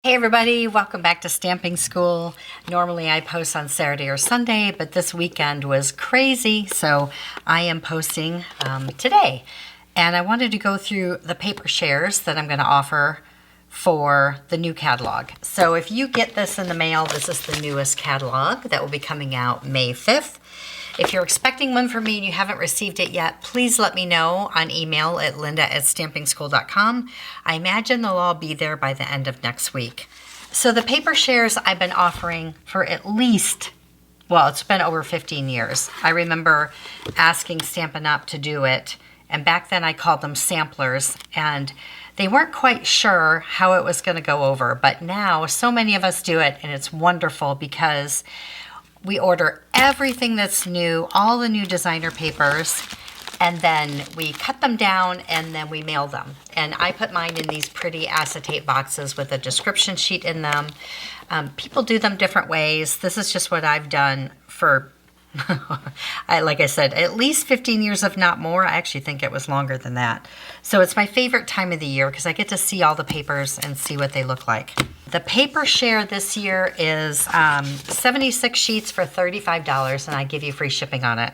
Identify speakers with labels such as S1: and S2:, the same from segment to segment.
S1: Hey everybody, welcome back to Stamping School. Normally I post on Saturday or Sunday, but this weekend was crazy, so I am posting today. And I wanted to go through the paper shares that I'm going to offer for the new catalog. So if you get this in the mail, this is the newest catalog that will be coming out May 5th. If you're expecting one from me and you haven't received it yet, please let me know on email at linda@stampingschool.com. I imagine they'll all be there by the end of next week. So the paper shares I've been offering for at least, well, it's been over 15 years. I remember asking Stampin' Up! To do it, and back then I called them samplers, and they weren't quite sure how it was going to go over. But now so many of us do it, and it's wonderful because we order everything that's new, all the new designer papers, and then we cut them down and then we mail them. And I put mine in these pretty acetate boxes with a description sheet in them. People do them different ways. This is just what I've done for, like I said, at least 15 years, if not more. I actually think it was longer than that. So it's my favorite time of the year because I get to see all the papers and see what they look like. The paper share this year is 76 sheets for $35, and I give you free shipping on it.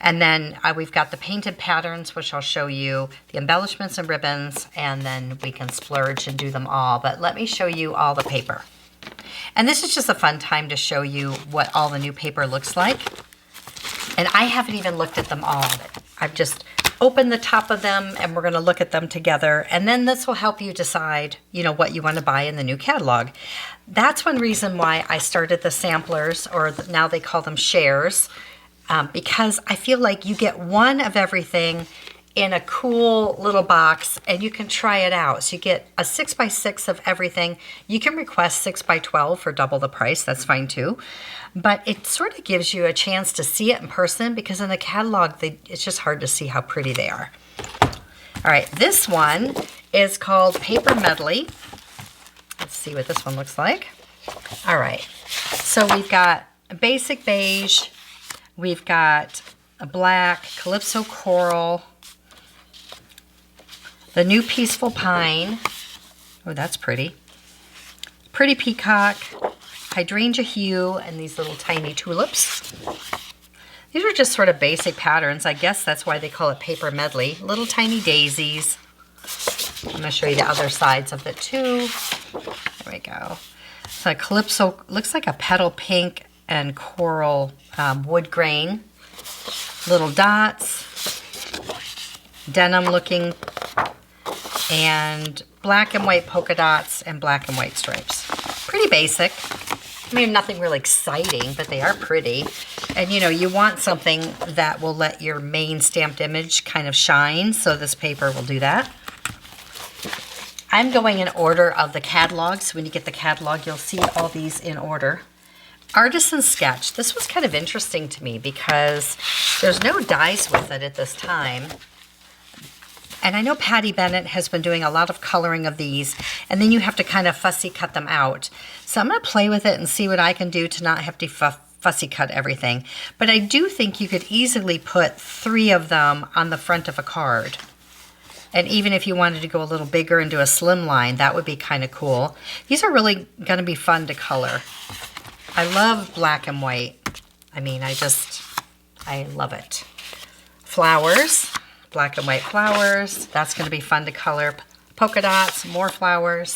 S1: And then we've got the painted patterns, which I'll show you, the embellishments and ribbons, and then we can splurge and do them all. But let me show you all the paper. And this is just a fun time to show you what all the new paper looks like. And I haven't even looked at them all. I've just opened the top of them and we're going to look at them together. And then this will help you decide, what you want to buy in the new catalog. That's one reason why I started the samplers, or now they call them shares, because I feel like you get one of everything in a cool little box and you can try it out. So you get a 6x6 of everything. You can request 6x12 for double the price. That's fine too. But it sort of gives you a chance to see it in person, because in the catalog, it's just hard to see how pretty they are. All right, this one is called Paper Medley. Let's see what this one looks like. All right, so we've got a basic beige. We've got a black, Calypso Coral, the new Peaceful Pine. Oh, that's pretty. Pretty Peacock, Hydrangea Hue, and these little tiny tulips. These are just sort of basic patterns. I guess that's why they call it Paper Medley. Little tiny daisies. I'm going to show you the other sides of it too. There we go. So Calypso looks like a petal pink and coral wood grain. Little dots. Denim looking. And black and white polka dots and black and white stripes. Pretty basic. I mean, nothing really exciting, but they are pretty. And you want something that will let your main stamped image kind of shine, so this paper will do that. I'm going in order of the catalog, so when you get the catalog, you'll see all these in order. Artisan Sketch. This was kind of interesting to me because there's no dies with it at this time. And I know Patty Bennett has been doing a lot of coloring of these, and then you have to kind of fussy cut them out. So I'm going to play with it and see what I can do to not have to fussy cut everything. But I do think you could easily put 3 of them on the front of a card. And even if you wanted to go a little bigger and do a slim line, that would be kind of cool. These are really going to be fun to color. I love black and white. I mean, I love it. Flowers. Black and white flowers. That's going to be fun to color. Polka dots, more flowers.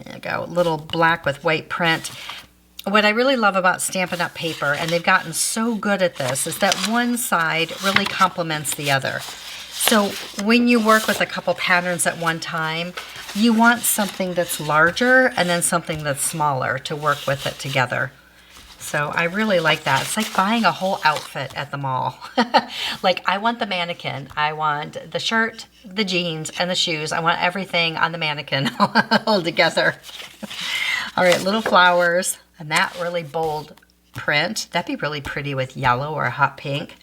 S1: There you go. Little black with white print. What I really love about Stampin' Up! Paper, and they've gotten so good at this, is that one side really complements the other. So when you work with a couple patterns at one time, you want something that's larger and then something that's smaller to work with it together. So I really like that. It's like buying a whole outfit at the mall. Like, I want the mannequin. I want the shirt, the jeans, and the shoes. I want everything on the mannequin all together. All right, little flowers. And that really bold print. That'd be really pretty with yellow or a hot pink.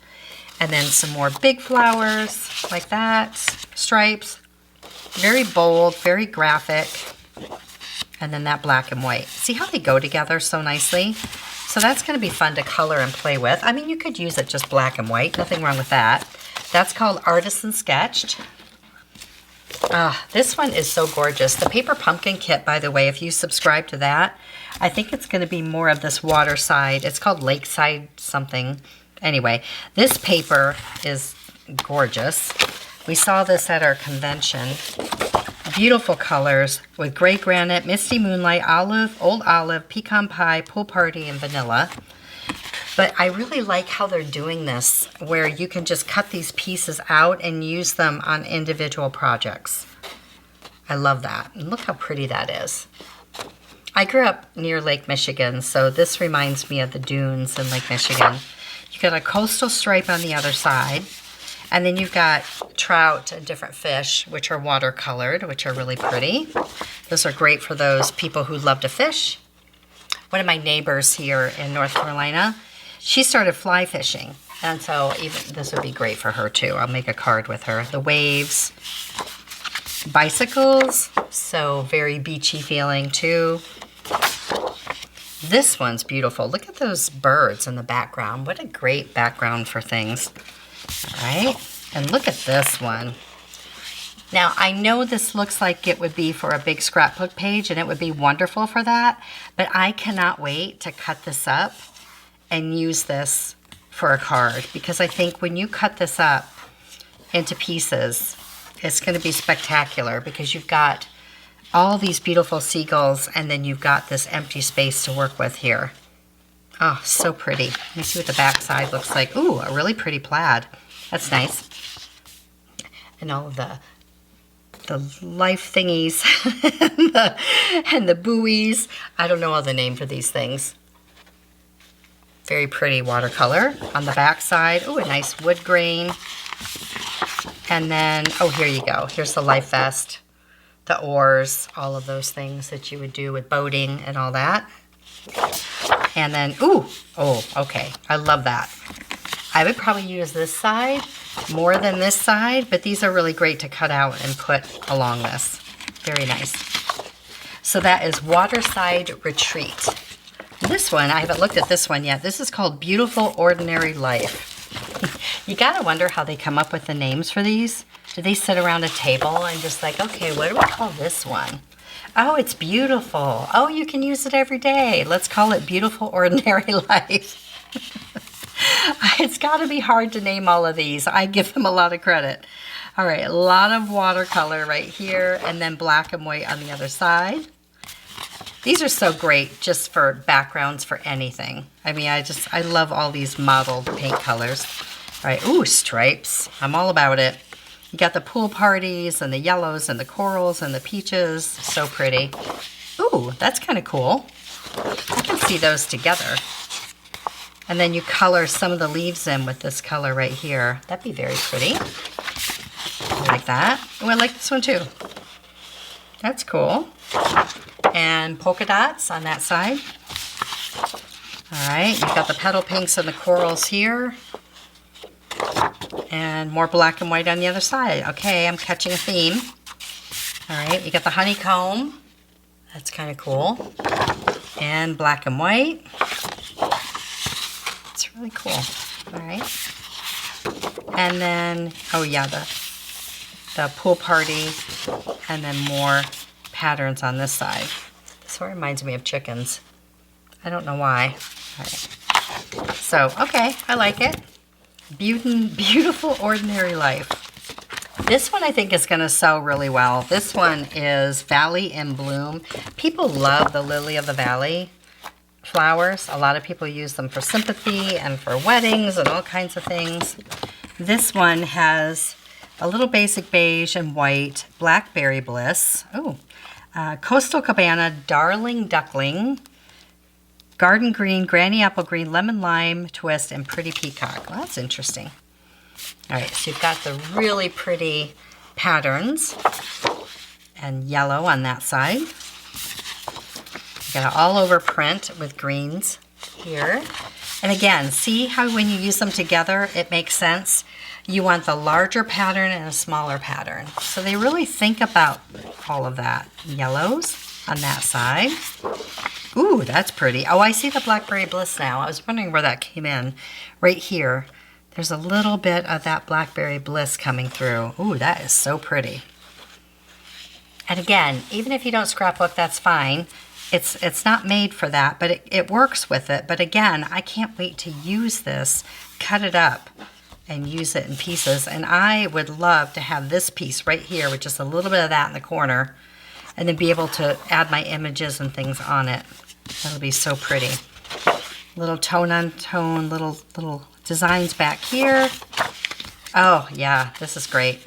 S1: And then some more big flowers like that. Stripes. Very bold, very graphic. And then that black and white. See how they go together so nicely? So that's going to be fun to color and play with. I mean, you could use it just black and white. Nothing wrong with that. That's called Artisan Sketched. This one is so gorgeous. The paper pumpkin kit, by the way, if you subscribe to that, I think it's going to be more of this Waterside. It's called Lakeside something. Anyway, this paper is gorgeous. We saw this at our convention. Beautiful colors with gray granite, misty moonlight, olive, old olive, pecan pie, pool party, and vanilla. But I really like how they're doing this, where you can just cut these pieces out and use them on individual projects. I love that. And look how pretty that is. I grew up near Lake Michigan, so this reminds me of the dunes in Lake Michigan. You got a coastal stripe on the other side, and then you've got trout and different fish, which are watercolored, which are really pretty. Those are great for those people who love to fish. One of my neighbors here in North Carolina, she started fly fishing, and so even this would be great for her too. I'll make a card with her. The waves, bicycles, so very beachy feeling too. This one's beautiful. Look at those birds in the background. What a great background for things. All right, and look at this one. Now, I know this looks like it would be for a big scrapbook page, and it would be wonderful for that, but I cannot wait to cut this up and use this for a card, because I think when you cut this up into pieces, it's going to be spectacular, because you've got all these beautiful seagulls, and then you've got this empty space to work with here. Oh, so pretty. Let me see what the back side looks like. Ooh, a really pretty plaid. That's nice. And all of the life thingies and the buoys. I don't know all the name for these things. Very pretty watercolor on the back side. Ooh, a nice wood grain. And then, oh, here you go. Here's the life vest, the oars, all of those things that you would do with boating and all that. And then, ooh, oh, okay. I love that. I would probably use this side more than this side, but these are really great to cut out and put along this. Very nice. So that is Waterside Retreat. This one, I haven't looked at this one yet. This is called Beautiful Ordinary Life. You gotta wonder how they come up with the names for these. Do they sit around a table and just like, okay, what do we call this one? Oh, it's beautiful. Oh, you can use it every day. Let's call it Beautiful Ordinary Life. It's got to be hard to name all of these. I give them a lot of credit. All right, a lot of watercolor right here, and then black and white on the other side. These are so great just for backgrounds for anything. I mean, I love all these modeled paint colors. All right, ooh, stripes. I'm all about it. You got the pool parties and the yellows and the corals and the peaches. So pretty. Ooh, that's kind of cool. I can see those together. And then you color some of the leaves in with this color right here. That'd be very pretty. I like that. Oh, I like this one too. That's cool. And polka dots on that side. All right, you've got the petal pinks and the corals here. And more black and white on the other side. Okay, I'm catching a theme. All right, you got the honeycomb. That's kind of cool. And black and white. It's really cool. All right. And then, oh yeah, the pool party. And then more patterns on this side. This one reminds me of chickens. I don't know why. All right. So, okay, I like it. Beautiful Ordinary Life. This one I think is going to sell really well. This one is Valley in Bloom. People love the Lily of the Valley flowers. A lot of people use them for sympathy and for weddings and all kinds of things. This one has a little basic beige and white, Blackberry Bliss. Oh, Coastal Cabana, Darling Duckling, Garden Green, Granny Apple Green, Lemon Lime Twist, and Pretty Peacock. Well, that's interesting. All right, so you've got the really pretty patterns and yellow on that side. You got an all over print with greens here. And again, see how when you use them together, it makes sense. You want the larger pattern and a smaller pattern. So they really think about all of that. Yellows on that side. Ooh, that's pretty. Oh, I see the Blackberry Bliss now. I was wondering where that came in. Right here. There's a little bit of that Blackberry Bliss coming through. Ooh, that is so pretty. And again, even if you don't scrapbook, that's fine. It's not made for that, but it works with it. But again, I can't wait to use this, cut it up, and use it in pieces. And I would love to have this piece right here with just a little bit of that in the corner, and then be able to add my images and things on it. That'll be so pretty. Little tone on tone, little designs back here. Oh yeah, this is great.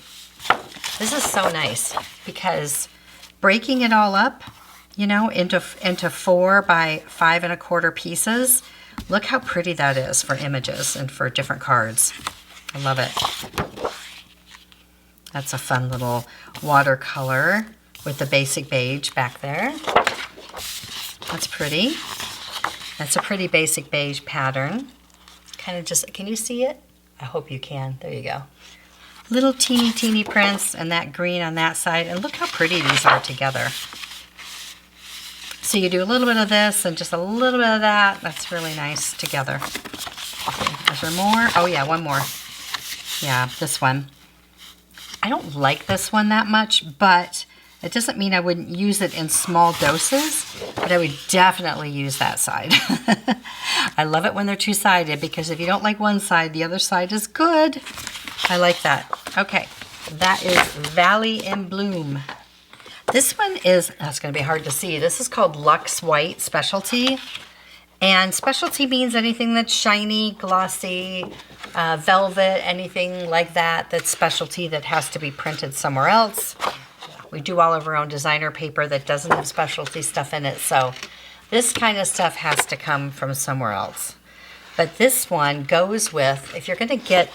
S1: This is so nice because breaking it all up, you know, into 4 by 5 1/4 pieces. Look how pretty that is for images and for different cards. I love it. That's a fun little watercolor with the basic beige back there. That's pretty. That's a pretty basic beige pattern. Kind of just, can you see it? I hope you can. There you go. Little teeny prints and that green on that side. And look how pretty these are together. So you do a little bit of this and just a little bit of that. That's really nice together. Okay, is there more? Oh yeah, one more. Yeah, this one. I don't like this one that much, but it doesn't mean I wouldn't use it in small doses, but I would definitely use that side. I love it when they're two-sided because if you don't like one side, the other side is good. I like that. Okay, that is Valley in Bloom. This one is, that's going to be hard to see. This is called Luxe White Specialty. And specialty means anything that's shiny, glossy, velvet, anything like that that's specialty that has to be printed somewhere else. We do all of our own designer paper that doesn't have specialty stuff in it, so this kind of stuff has to come from somewhere else. But this one goes with, if you're going to get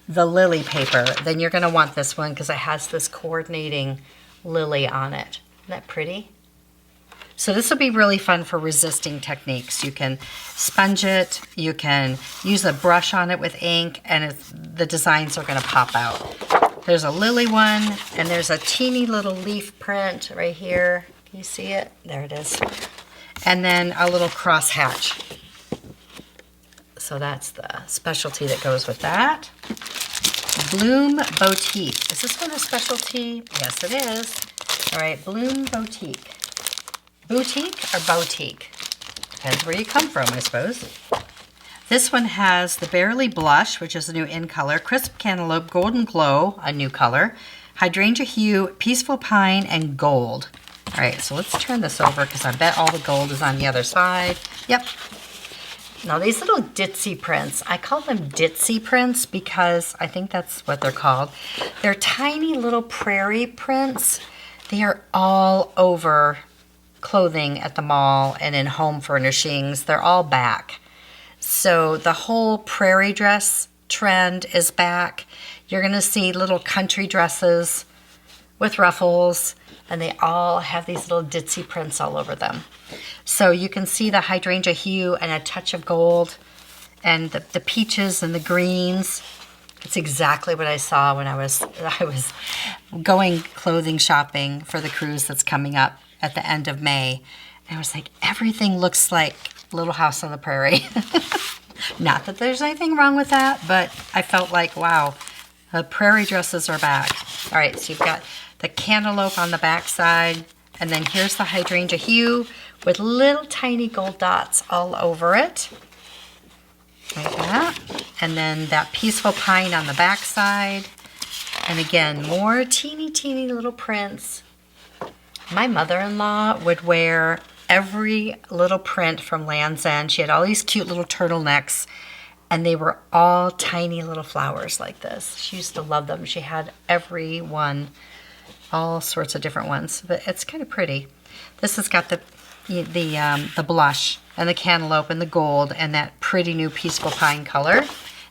S1: the lily paper, then you're going to want this one because it has this coordinating lily on it. Isn't that pretty? So this will be really fun for resisting techniques. You can sponge it, you can use a brush on it with ink, and the designs are going to pop out. There's a lily one, and there's a teeny little leaf print right here. Can you see it? There it is. And then a little crosshatch. So that's the specialty that goes with that. Bloom Boutique. Is this one a specialty? Yes, it is. All right, Bloom Boutique. Boutique or boutique? Depends where you come from, I suppose. This one has the Barely Blush, which is a new in color, Crisp Cantaloupe, Golden Glow, a new color, Hydrangea Hue, Peaceful Pine, and Gold. All right, so let's turn this over because I bet all the gold is on the other side. Yep. Now these little ditzy prints, I call them ditzy prints because I think that's what they're called. They're tiny little prairie prints. They are all over clothing at the mall and in home furnishings. They're all back. So the whole prairie dress trend is back. You're going to see little country dresses with ruffles, and they all have these little ditzy prints all over them. So you can see the hydrangea hue and a touch of gold and the peaches and the greens. It's exactly what I saw when I was going clothing shopping for the cruise that's coming up at the end of May. And I was like, everything looks like Little House on the Prairie. Not that there's anything wrong with that, but I felt like, wow, the prairie dresses are back. All right, so you've got the cantaloupe on the back side, and then here's the hydrangea hue with little tiny gold dots all over it. Like that. And then that Peaceful Pine on the back side. And again, more teeny little prints. My mother-in-law would wear every little print from Land's End. She had all these cute little turtlenecks, and they were all tiny little flowers like this. She used to love them. She had every one, all sorts of different ones, but it's kind of pretty. This has got the blush and the cantaloupe and the gold and that pretty new Peaceful Pine color.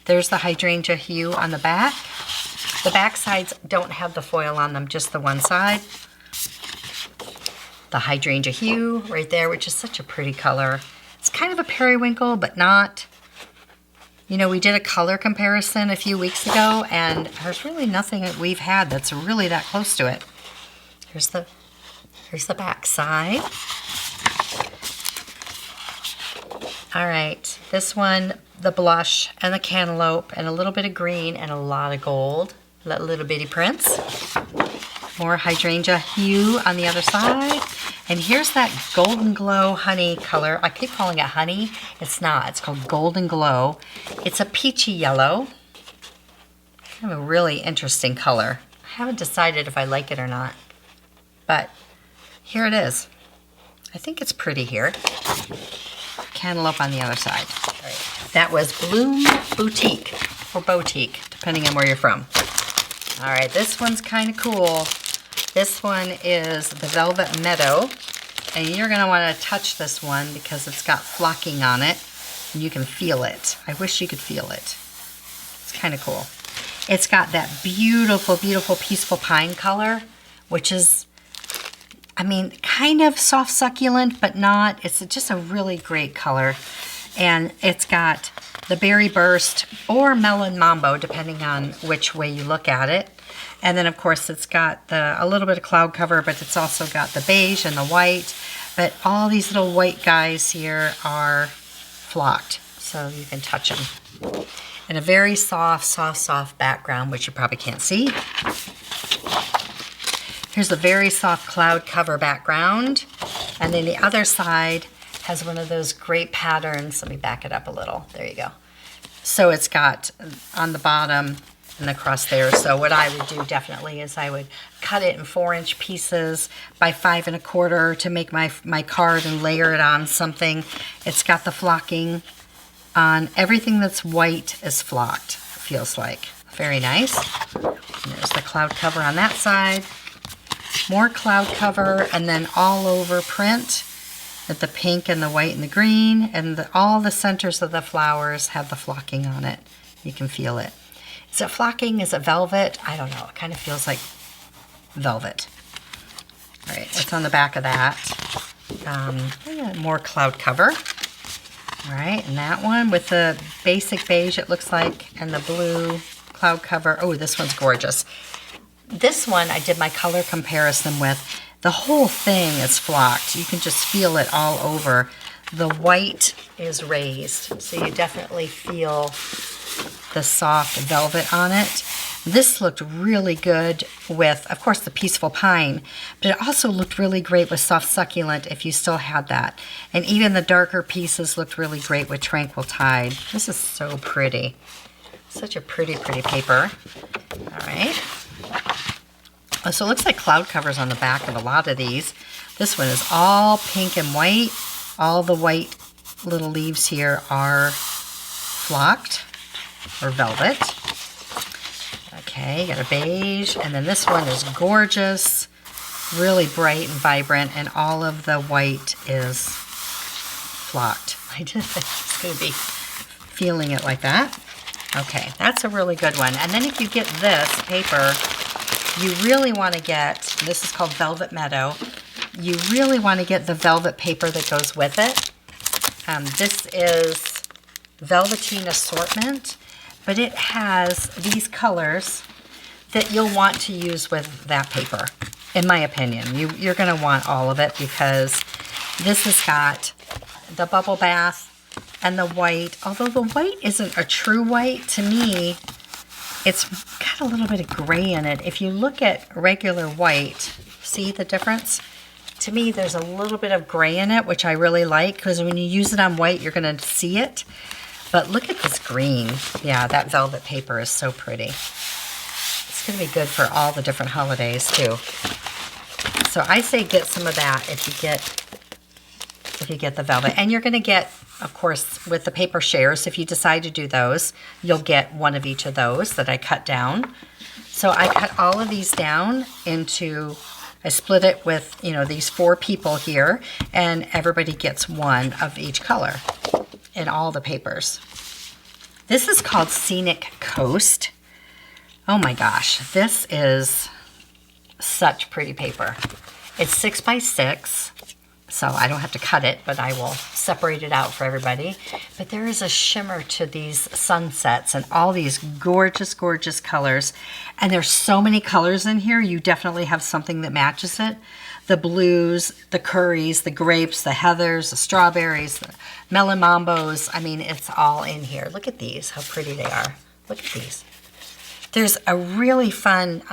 S1: There's the hydrangea hue on the back. The back sides don't have the foil on them, just the one side. The hydrangea hue right there, which is such a pretty color. It's kind of a periwinkle, but not. You know, we did a color comparison a few weeks ago, and there's really nothing that we've had that's really that close to it. Here's the back side. All right, this one, the blush and the cantaloupe and a little bit of green and a lot of gold, little bitty prints. More hydrangea hue on the other side. And here's that golden glow honey color. I keep calling it honey. It's not. It's called golden glow. It's a peachy yellow. Kind of a really interesting color. I haven't decided if I like it or not. But here it is. I think it's pretty here. Cantaloupe on the other side. All right. That was Bloom Boutique, or Boutique, depending on where you're from. All right, this one's kind of cool. This one is the Velvet Meadow, and you're going to want to touch this one because it's got flocking on it, and you can feel it. I wish you could feel it. It's kind of cool. It's got that beautiful, beautiful peaceful pine color, which is, I mean, kind of soft succulent, but not. It's just a really great color. And it's got the berry burst or melon mambo, depending on which way you look at it. And then, of course, it's got a little bit of cloud cover, but it's also got the beige and the white. But all these little white guys here are flocked, so you can touch them. And a very soft, soft, soft background, which you probably can't see. Here's a very soft cloud cover background. And then the other side has one of those great patterns. Let me back it up a little. There you go. So it's got on the bottom and across there. So what I would do definitely is I would cut it in 4-inch pieces by 5 1/4 to make my card and layer it on something. It's got the flocking on everything that's white is flocked, feels like. Very nice. And there's the cloud cover on that side. More cloud cover, and then all over print with the pink and the white and the green, and all the centers of the flowers have the flocking on it. You can feel it. Is it flocking? Is it velvet? I don't know. It kind of feels like velvet. All right, what's on the back of that? More cloud cover. All right, and that one with the basic beige, it looks like, and the blue cloud cover. Oh, this one's gorgeous. This one I did my color comparison with. The whole thing is flocked. You can just feel it all over. The white is raised, so you definitely feel the soft velvet on it. This looked really good with, of course, the peaceful pine, but it also looked really great with soft succulent if you still had that. And even the darker pieces looked really great with tranquil tide. This is so pretty. Such a pretty, pretty paper. All right. So it looks like cloud covers on the back of a lot of these. This one is all pink and white. All the white little leaves here are flocked or velvet. Okay, got a beige, and then this one is gorgeous, really bright and vibrant, and all of the white is flocked. I'm just going to be feeling it like that. Okay, that's a really good one. And then if you get this paper, you really want to get, this is called Velvet Meadow, you really want to get the velvet paper that goes with it. This is Velveteen Assortment, but it has these colors that you'll want to use with that paper, in my opinion. You're going to want all of it because this has got the bubble bath and the white. Although the white isn't a true white, to me, it's got a little bit of gray in it. If you look at regular white, see the difference? To me, there's a little bit of gray in it, which I really like, because when you use it on white, you're going to see it. But look at this green. Yeah, that velvet paper is so pretty. It's going to be good for all the different holidays, too. So I say get some of that if you get the velvet. And you're going to get, of course, with the paper shares, if you decide to do those, you'll get one of each of those that I cut down. So I cut all of these down into, I split it with, these 4 people here, and everybody gets one of each color in all the papers. This is called Scenic Coast. Oh my gosh, this is such pretty paper. It's 6 by 6, so I don't have to cut it, but I will separate it out for everybody. But there is a shimmer to these sunsets and all these gorgeous, gorgeous colors. And there's so many colors in here, you definitely have something that matches it. The blues, the curries, the grapes, the heathers, the strawberries, the melon mambos. I mean, it's all in here. Look at these, how pretty they are. Look at these. There's a really fun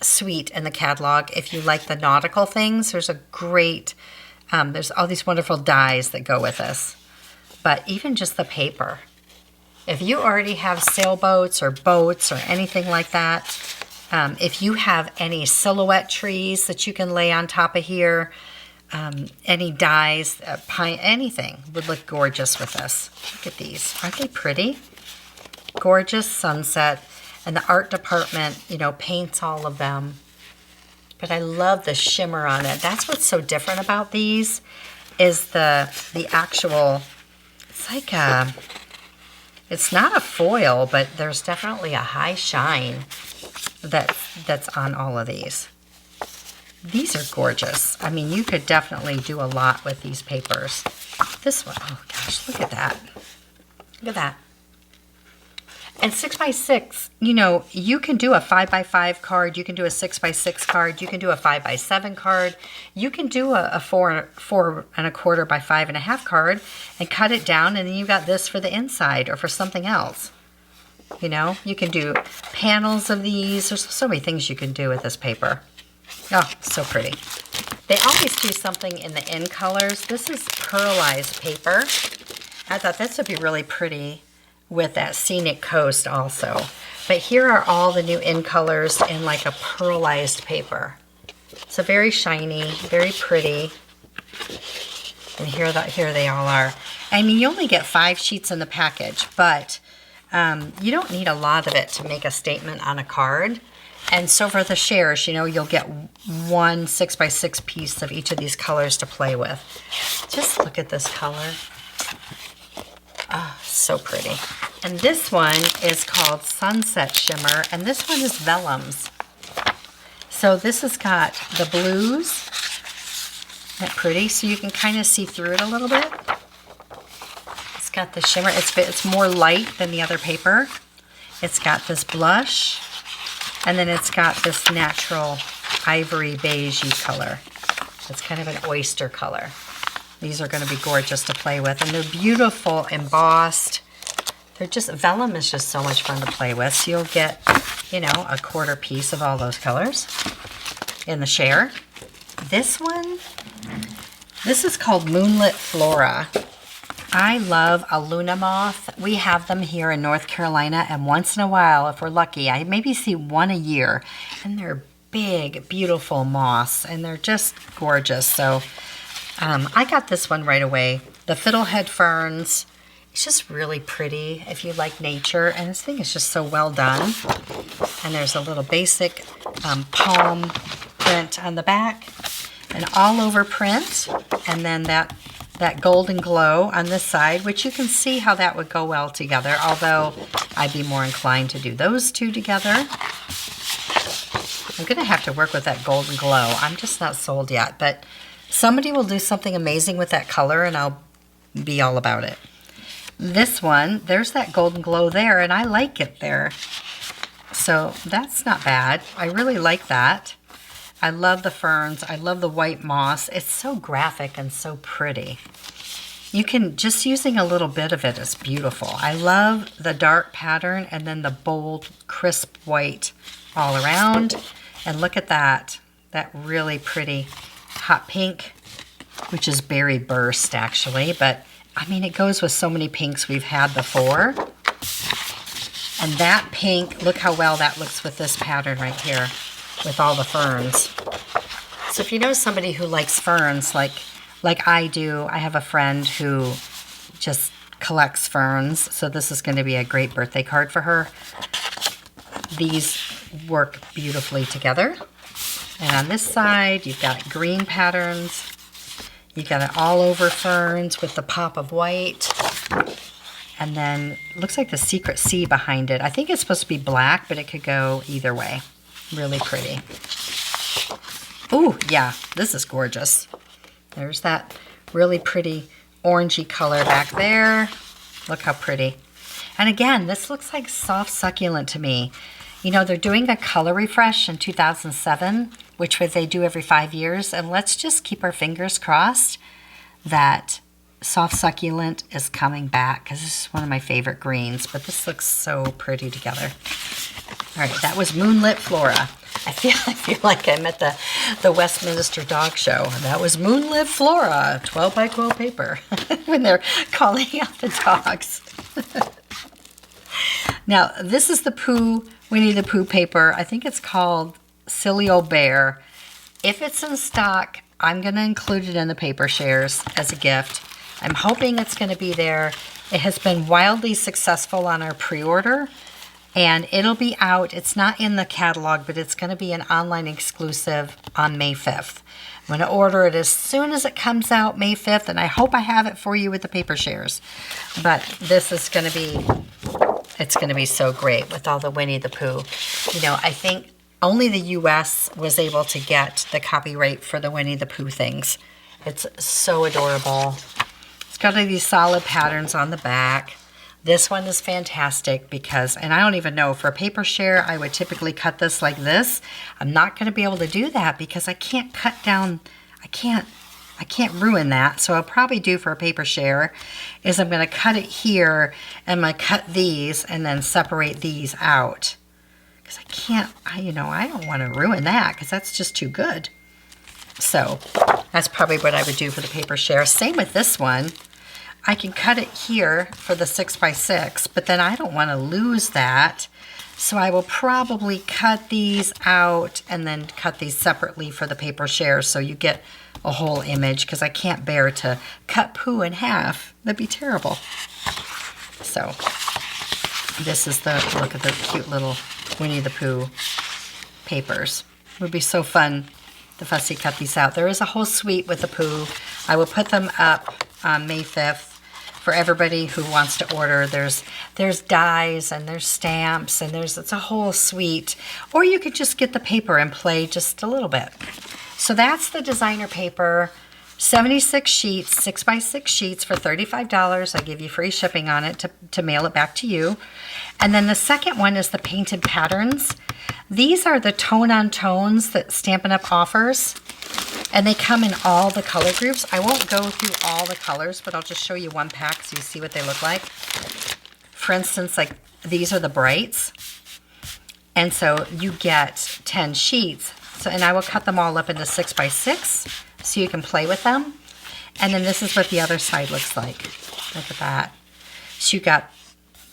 S1: suite in the catalog. If you like the nautical things, there's a great, there's all these wonderful dies that go with this. But even just the paper. If you already have sailboats or boats or anything like that, if you have any silhouette trees that you can lay on top of here, any dies, pine, anything would look gorgeous with this. Look at these. Aren't they pretty? Gorgeous sunset. And the art department, you know, paints all of them. But I love the shimmer on it. That's what's so different about these is the actual, it's like a, it's not a foil, but there's definitely a high shine that's on all of these. These are gorgeous. I mean, you could definitely do a lot with these papers. This one, oh gosh, look at that. Look at that. And 6x6, you know, you can do a 5x5 card, you can do a 6x6 card, you can do a 5x7 card, you can do a 4.25 by 5.5 card and cut it down, and then you've got this for the inside or for something else. You know, you can do panels of these. There's so many things you can do with this paper. Oh, so pretty. They always do something in the in colors. This is pearlized paper. I thought this would be really pretty with that Scenic Coast also. But here are all the new in colors in like a pearlized paper. So very shiny, very pretty. And here they all are. I mean, you only get 5 sheets in the package, but you don't need a lot of it to make a statement on a card. And so for the shares, you know, you'll get one 6x6 piece of each of these colors to play with. Just look at this color. Oh, so pretty. And this one is called Sunset Shimmer, and this one is vellums. So this has got the blues. Isn't that pretty? So you can kind of see through it a little bit. It's got the shimmer. It's more light than the other paper. It's got this blush, and then it's got this natural ivory beigey color. It's kind of an oyster color. These are going to be gorgeous to play with, and they're beautiful, embossed. They're just, vellum is just so much fun to play with. So you'll get, you know, a quarter piece of all those colors in the share. This one, this is called Moonlit Flora. I love a Luna moth. We have them here in North Carolina, and once in a while, if we're lucky, I maybe see one a year, and they're big, beautiful moths, and they're just gorgeous. So I got this one right away. The fiddlehead ferns. It's just really pretty if you like nature, and this thing is just so well done. And there's a little basic palm print on the back, an all-over print, and then that golden glow on this side, which you can see how that would go well together, although I'd be more inclined to do those two together. I'm going to have to work with that golden glow. I'm just not sold yet, but somebody will do something amazing with that color, and I'll be all about it. This one, there's that golden glow there, and I like it there. So that's not bad. I really like that. I love the ferns. I love the white moss. It's so graphic and so pretty. You can, just using a little bit of it is beautiful. I love the dark pattern and then the bold, crisp white all around. And look at that really pretty hot pink, which is berry burst actually, but I mean, it goes with so many pinks we've had before. And that pink, look how well that looks with this pattern right here with all the ferns. So if you know somebody who likes ferns like I do, I have a friend who just collects ferns, so this is going to be a great birthday card for her. These work beautifully together. And on this side, you've got green patterns. You've got it all over ferns with the pop of white. And then it looks like the secret sea behind it. I think it's supposed to be black, but it could go either way. Really pretty. Ooh, yeah, this is gorgeous. There's that really pretty orangey color back there. Look how pretty. And again, this looks like soft succulent to me. You know, they're doing a color refresh in 2007, which they do every 5 years. And let's just keep our fingers crossed that Soft Succulent is coming back because this is one of my favorite greens, but this looks so pretty together. All right, that was Moonlit Flora. I feel like I'm at the Westminster Dog Show. That was Moonlit Flora, 12 by 12 paper, when they're calling out the dogs. Now, this is the Winnie the Pooh paper. I think it's called Silly Old Bear. If it's in stock, I'm going to include it in the paper shares as a gift. I'm hoping it's going to be there. It has been wildly successful on our pre-order, and it'll be out. It's not in the catalog, but it's going to be an online exclusive on May 5th. I'm going to order it as soon as it comes out May 5th, and I hope I have it for you with the paper shares. But this is going to be, it's going to be so great with all the Winnie the Pooh. You know, I think only the U.S. was able to get the copyright for the Winnie the Pooh things. It's so adorable. It's got these solid patterns on the back. This one is fantastic because, and I don't even know, for a paper share, I would typically cut this like this. I'm not going to be able to do that because I can't cut down, I can't ruin that. So I'll probably do for a paper share is I'm going to cut it here and I'm going to cut these and then separate these out. Because I can't, I don't want to ruin that because that's just too good. So that's probably what I would do for the paper share. Same with this one. I can cut it here for the 6x6, but then I don't want to lose that. So I will probably cut these out and then cut these separately for the paper share so you get a whole image because I can't bear to cut Pooh in half. That'd be terrible. So this is look at the cute little Winnie the Pooh papers. It would be so fun to fussy cut these out. There is a whole suite with the Pooh. I will put them up on May 5th for everybody who wants to order. There's dies and there's stamps and it's a whole suite. Or you could just get the paper and play just a little bit. So that's the designer paper. 76 sheets, 6x6 sheets for $35. I give you free shipping on it to mail it back to you. And then the second one is the painted patterns. These are the tone-on-tones that Stampin' Up! Offers. And they come in all the color groups. I won't go through all the colors, but I'll just show you one pack so you see what they look like. For instance, like these are the brights. And so you get 10 sheets. So, and I will cut them all up into 6x6 so you can play with them. And then this is what the other side looks like. Look at that. So you got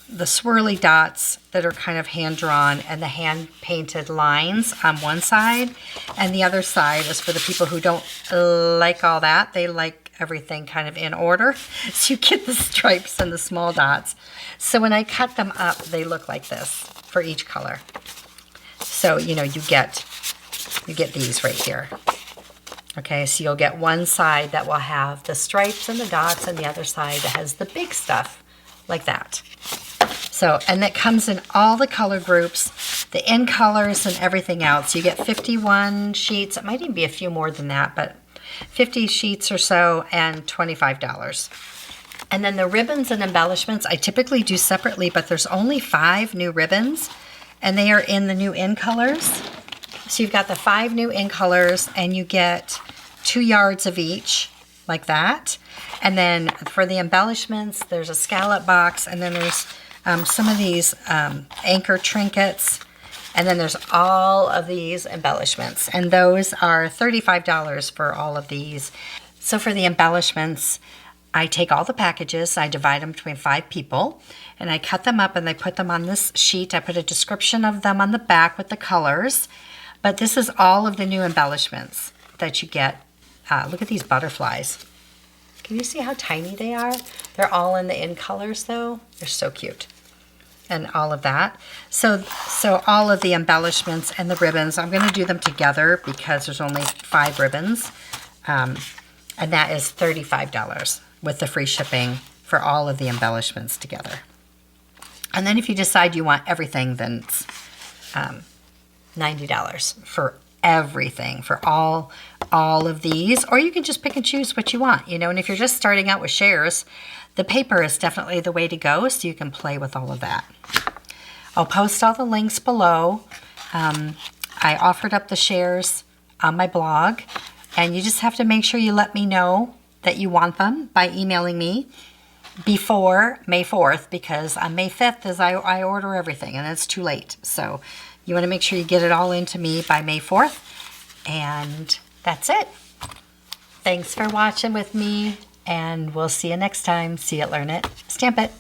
S1: the swirly dots that are kind of hand-drawn and the hand-painted lines on one side. And the other side is for the people who don't like all that. They like everything kind of in order. So you get the stripes and the small dots. So when I cut them up, they look like this for each color. So, you get these right here. Okay, so you'll get one side that will have the stripes and the dots and the other side that has the big stuff like that. So, and that comes in all the color groups, the in colors and everything else. You get 51 sheets. It might even be a few more than that, but 50 sheets or so and $25. And then the ribbons and embellishments, I typically do separately, but there's only 5 new ribbons and they are in the new in colors. So you've got the 5 new in colors and you get 2 yards of each like that. And then for the embellishments, there's a scallop box and then there's some of these anchor trinkets, and then there's all of these embellishments, and those are $35 for all of these. So for the embellishments, I take all the packages, I divide them between 5 people, and I cut them up and I put them on this sheet. I put a description of them on the back with the colors, but this is all of the new embellishments that you get. Look at these butterflies. Can you see how tiny they are? They're all in the in colors though. They're so cute. And all of that. So all of the embellishments and the ribbons, I'm going to do them together because there's only 5 ribbons. And that is $35 with the free shipping for all of the embellishments together. And then if you decide you want everything, then it's $90 for everything, for all of these. Or you can just pick and choose what you want, and if you're just starting out with shares, the paper is definitely the way to go, so you can play with all of that. I'll post all the links below. I offered up the shares on my blog, and you just have to make sure you let me know that you want them by emailing me before May 4th, because on May 5th is I order everything and it's too late. So you want to make sure you get it all into me by May 4th. And that's it. Thanks for watching with me, and we'll see you next time. See it, learn it, stamp it.